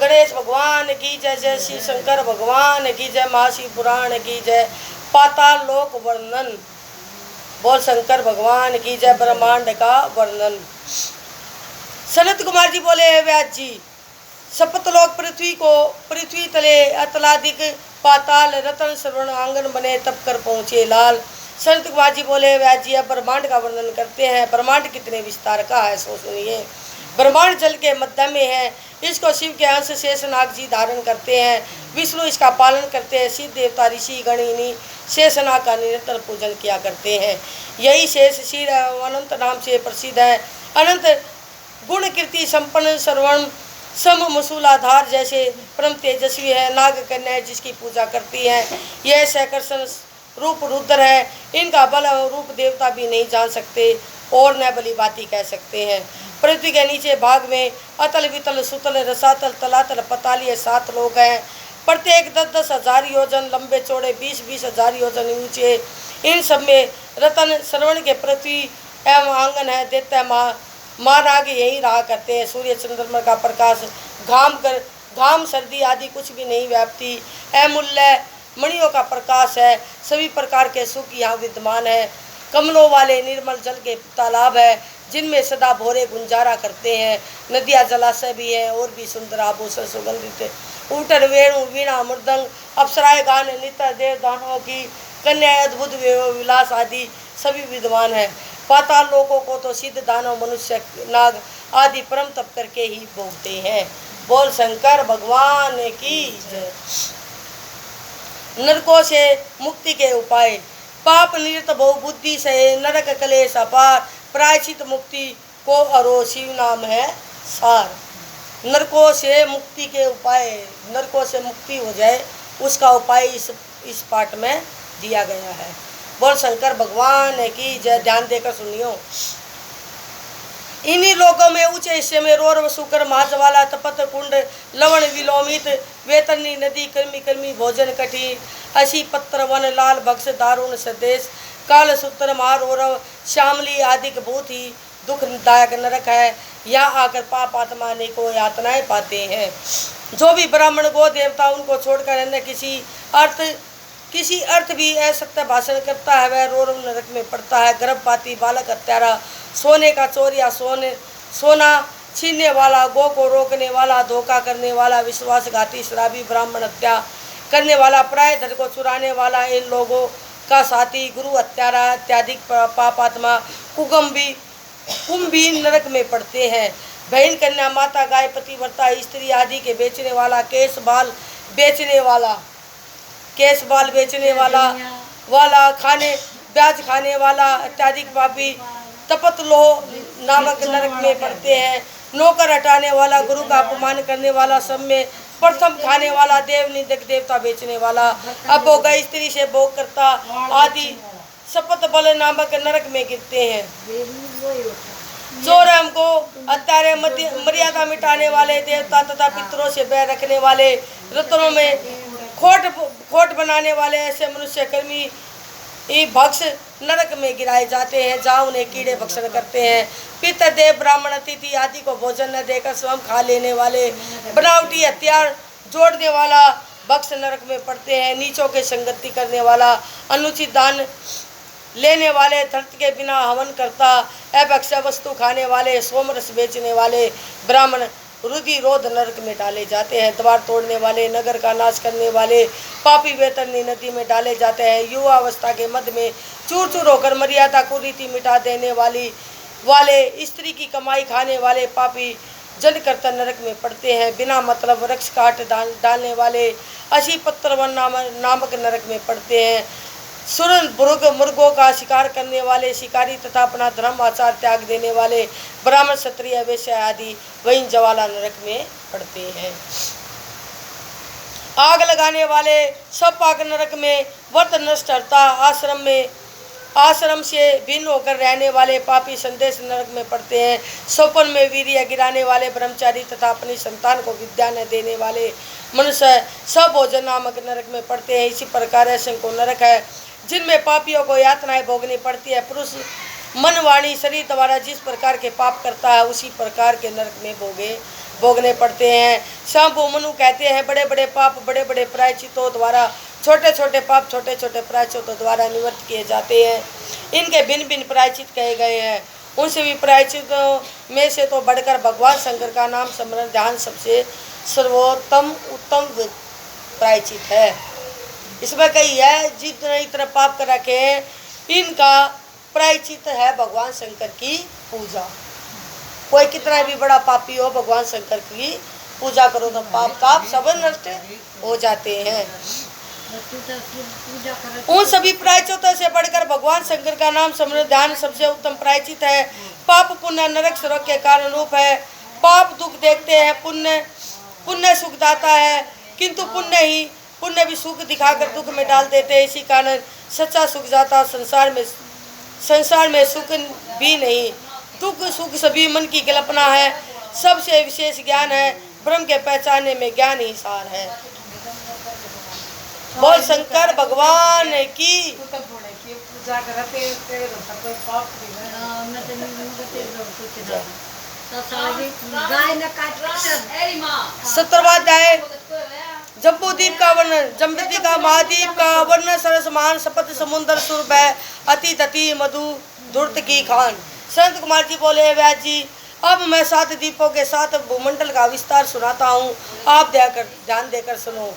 गणेश भगवान की जय। जय श्री शंकर भगवान की जय। महाशिव पुराण की जय। पाताल लोक वर्णन। बोल शंकर भगवान की जय। ब्रह्मांड का वर्णन। सनत कुमार जी बोले, व्यास जी, सप्तलोक पृथ्वी तले अतलाधिक पाताल रतन श्रवण आंगन बने तब कर पहुँचे लाल। संत कुमार जी बोले, व्यास जी अब ब्रह्मांड का वर्णन करते हैं। ब्रह्मांड कितने विस्तार का है सो सुनिए। ब्रह्मांड जल के मध्य में है। इसको शिव के अंश शेषनाग जी धारण करते हैं। विष्णु इसका पालन करते हैं। सिद्ध देवता ऋषि गण इन्हीं शेषनाग का निरंतर पूजन किया करते हैं। यही शेष शिव अनंत नाम से प्रसिद्ध है। अनंत गुण कीर्ति संपन्न श्रवण सम मूलाधार जैसे परम तेजस्वी है। नाग कन्या जिसकी पूजा करती है। यह सहकर्षण रूप रुद्र है। इनका बल और रूप देवता भी नहीं जान सकते और न बली बाती कह सकते हैं। पृथ्वी के नीचे भाग में अतल वितल सुतल रसातल तलातल पताल ये 7 लोक हैं। प्रत्येक 10-10 हजार योजन लंबे चौड़े 20-20 हजार योजन ऊंचे। इन सब में रतन श्रवण के पृथ्वी एवं आंगन है। दैत्य महाराग यही रहा करते हैं। सूर्य चंद्रमा का प्रकाश घाम सर्दी आदि कुछ भी नहीं व्याप्ति। अमूल्य मणियों का प्रकाश है। सभी प्रकार के सुख यहाँ विद्यमान है। कमलों वाले निर्मल जल के तालाब है जिनमें सदा भोरे गुंजारा करते हैं। नदियाँ जलाशय भी हैं और भी सुंदर आभूषण सुगंधित ऊटर वेणु वीणा मृदंग अप्सराएं गान नित्य देव दानवों की कन्या अद्भुत विलास आदि सभी विद्वान है। पाताल लोगों को तो सिद्ध दानव मनुष्य नाग आदि परम तप करके ही भोगते हैं। बोल शंकर भगवान की जय। नरकों से मुक्ति के उपाय। पाप निरत बहु बुद्धि से नरक कलेश अपार। प्रायश्चित मुक्ति को अरो शिव नाम है सार। नरकों से मुक्ति के उपाय, नरकों से मुक्ति हो जाए उसका उपाय इस पाठ में दिया गया है। बोल शंकर भगवान की जय। ध्यान देकर सुनियो। इन्हीं लोगों में ऊंचे हिस्से में रोर सुकर महाजवाला तपत कुंड लवण विलोमित वेतरनी नदी कर्मी कर्मी भोजन कठिन असी पत्र वन लाल भक्ष दारुण सदेश काल सूत्र महारोरव श्यामली आदि बहुत ही दुखदायक नरक है। यहाँ आकर पाप आत्मा ने को यातनाएं पाते हैं। जो भी ब्राह्मण गो देवता उनको छोड़कर अन्य किसी अर्थ भी असत्य भाषण करता है वह रोरव नरक में पड़ता है। गर्भपाती बालक हत्यारा सोने का चोरिया सोना छीनने वाला गो को रोकने वाला धोखा करने वाला विश्वासघाती शराबी ब्राह्मण हत्या करने वाला प्राय धन को चुराने वाला इन लोगों का साथी गुरु हत्यारा इत्यादि पापात्मा कुंभी नरक में पड़ते हैं। बहन कन्या माता गाय पतिव्रता स्त्री आदि के बेचने वाला केश बाल बेचने वाला खाने ब्याज खाने वाला इत्यादि पापी तपत लोह नामक नरक में पड़ते हैं। नौकर हटाने वाला गुरु का अपमान करने वाला सब में प्रथम खाने वाला देव निंदक देवता बेचने वाला अभोग स्त्री से भोग करता आदि शपथ बल नामक नरक में गिरते हैं। चोर हमको हत्यारे मर्यादा मिटाने वाले देवता तथा पितरों से बैर रखने वाले रत्नों में खोट बनाने वाले ऐसे मनुष्य कर्मी भक्ष नरक में गिराए जाते हैं जहाँ उन्हें कीड़े भक्षण करते हैं। पितर देव ब्राह्मण अतिथि आदि को भोजन न देकर स्वयं खा लेने वाले बनावटी हथियार जोड़ने वाला भक्ष नरक में पड़ते हैं। नीचों के संगति करने वाला अनुचित दान लेने वाले धर्त के बिना हवन करता अभक्ष्य वस्तु खाने वाले सोमरस बेचने वाले ब्राह्मण रुधिरोध नरक में डाले जाते हैं। द्वार तोड़ने वाले नगर का नाश करने वाले पापी वेतरनी नदी में डाले जाते हैं। युवा अवस्था के मध्य में चूर चूर होकर मर्यादा कुरीति मिटा देने वाले स्त्री की कमाई खाने वाले पापी जन कर्तन नरक में पड़ते हैं। बिना मतलब वृक्ष काट डालने वाले असी पत्र नामक नरक में पड़ते हैं। सुर मुर्गों का शिकार करने वाले शिकारी तथा अपना धर्म आचार त्याग देने वाले ब्राह्मण क्षत्रिय वैश्य आदि वहीं ज्वाला नरक में पड़ते हैं। आग लगाने वाले सब पाक नरक में व्रत नष्ट हरता आश्रम से भिन्न होकर रहने वाले पापी संदेश नरक में पड़ते हैं। स्वप्न में वीर्य गिराने वाले ब्रह्मचारी तथा अपनी संतान को विद्या न देने वाले मनुष्य सब भोजन नामक नरक में पड़ते हैं। इसी प्रकार असंख्य नरक है जिनमें पापियों को यातनाएं भोगनी पड़ती है। पुरुष मन वाणी शरीर द्वारा जिस प्रकार के पाप करता है उसी प्रकार के नरक में भोगे भोगने पड़ते हैं। शंभु मनु कहते हैं बड़े बड़े पाप बड़े बड़े प्रायश्चितों द्वारा, छोटे छोटे पाप छोटे छोटे प्रायश्चितों द्वारा निवृत्त किए जाते हैं। इनके भिन्न भिन्न प्रायश्चित कहे गए हैं। उन सभी प्रायश्चितों में से तो बढ़कर भगवान शंकर का नाम स्मरण ध्यान सबसे सर्वोत्तम उत्तम प्रायश्चित है। इसमें कही है जितने इतना पाप कर रखे हैं इनका प्रायश्चित है भगवान शंकर की पूजा। कोई कितना भी बड़ा पापी हो भगवान शंकर की पूजा करो तो पाप ताप सब नष्ट हो जाते हैं। उन सभी प्रायश्चितों से बढ़कर भगवान शंकर का नाम स्मरण ध्यान सबसे उत्तम प्रायश्चित है। पाप पुण्य नरक स्वर्ग के कारण रूप है। पाप दुख देखते हैं, पुण्य सुख दाता है, किंतु पुण्य भी सुख दिखाकर दुख में डाल देते हैं। इसी कारण सच्चा सुख जाता संसार में सुख भी नहीं, दुख सुख सभी मन की कल्पना है। सबसे विशेष ज्ञान है, ब्रह्म के पहचाने में ज्ञान ही सार है। बोल शंकर भगवान की। सत्रवाध्याय जम्बूद्वीप का वर्णन। जम्बूद्वीप का महाद्वीप का वर्णन सरसमान सपत समुद्र सुरभ है, अति तति मधु धूर्त की खान। संत कुमार जी बोले व्यास जी अब मैं 7 द्वीपों के साथ भूमंडल का विस्तार सुनाता हूँ, आप ध्यान देकर सुनो।